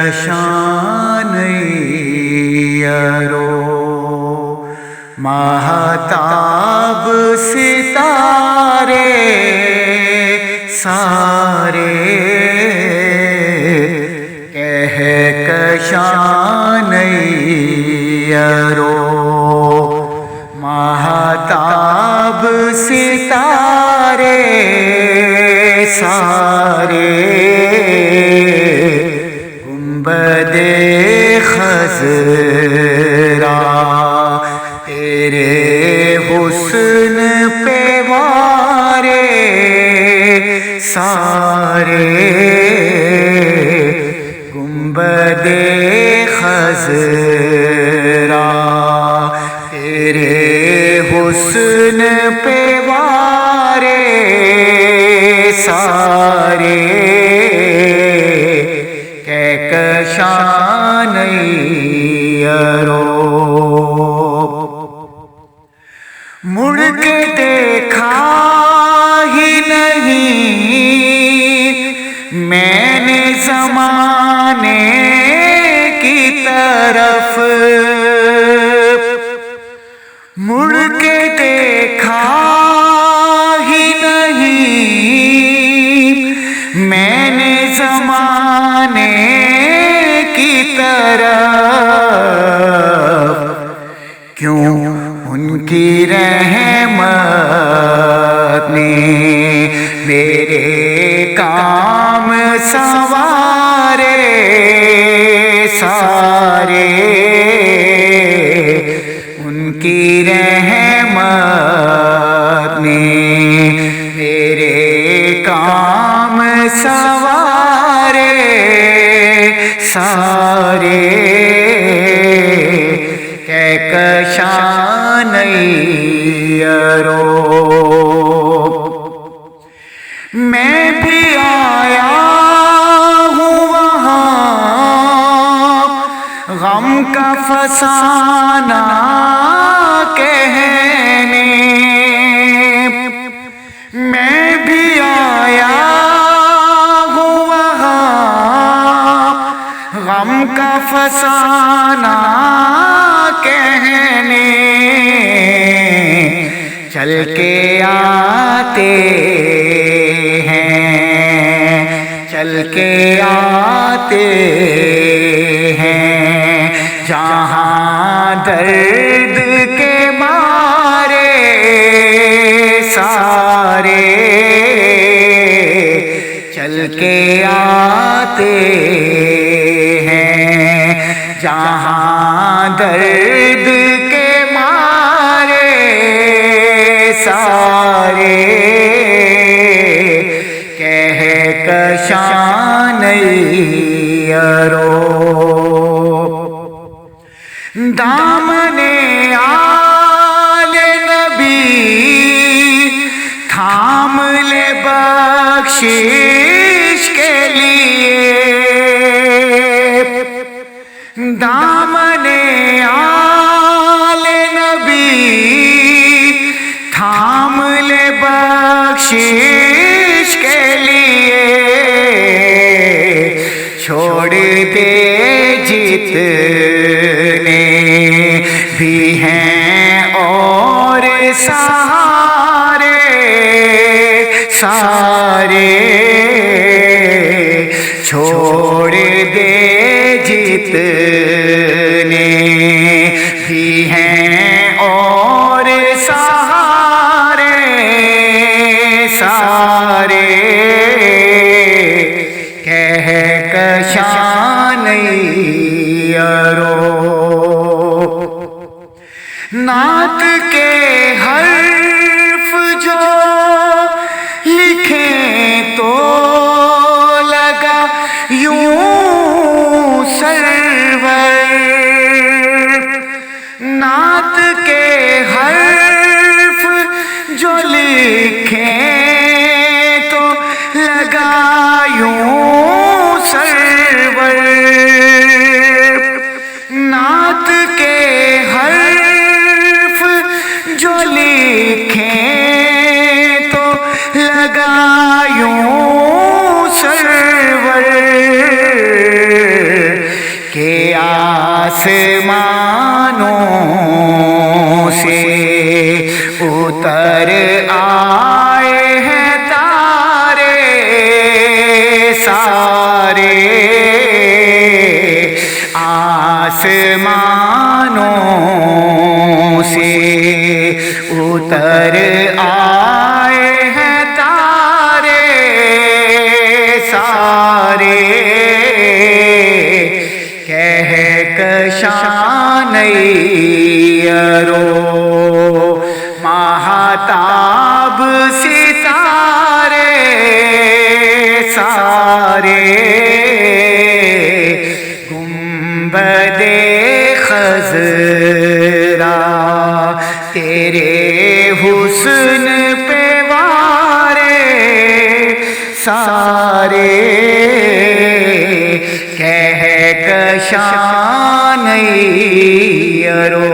کہکشان یارو مہتاب ستارے سارے کہکشان یارو مہتاب ستارے سارے گنبد خضرا تیرے حسن پہ وارے سارے گنبد خضرا تیرے حسن پہ وارے سارے کہکشان یارو مڑ کے دیکھا ہی نہیں میں نے زمانے کی طرف مڑ کے دیکھا ہی نہیں میں نے زمانے کی طرف کیوں ان کی رحمت نے میرے کام سنوارے سارے ان کی رحمت نے میرے کام سنوارے سارے کہکشان یارو میں بھی آیا ہوں وہاں غم کا فسانہ کہنے میں بھی آیا ہوں وہاں غم کا فسانہ کہنے چل کے آتے ہیں چل کے آتے ہیں جہاں درد کے مارے سارے چل کے آتے ہیں جہاں درد کے مارے سارے کہکشان یارو دامن آل نبی تھام لے بخشش کے لیے دامن آل نبی تھام لے بخشش کے لیے چھوڑ دے جتنے بھی ہیں اور سارے سارے چھوڑ دے جتنے بھی ہیں اور سارے سارے کہکشان یارو نعت کے حرف جو لکھیں تو لگا یوں سرور نعت کے حرف جو لکھیں تو لگا یوں سرور نعت کے حرف جو آسمانوں سے اتر آئے ہیں تارے سارے، آسمانوں سے اتر آئے ہیں تارے سارے، کہکشاں نیرو ماہتاب ستارے سارے، گنبد خضرا تیرے حسن پہ وارے سارے، کہکشاں نیرو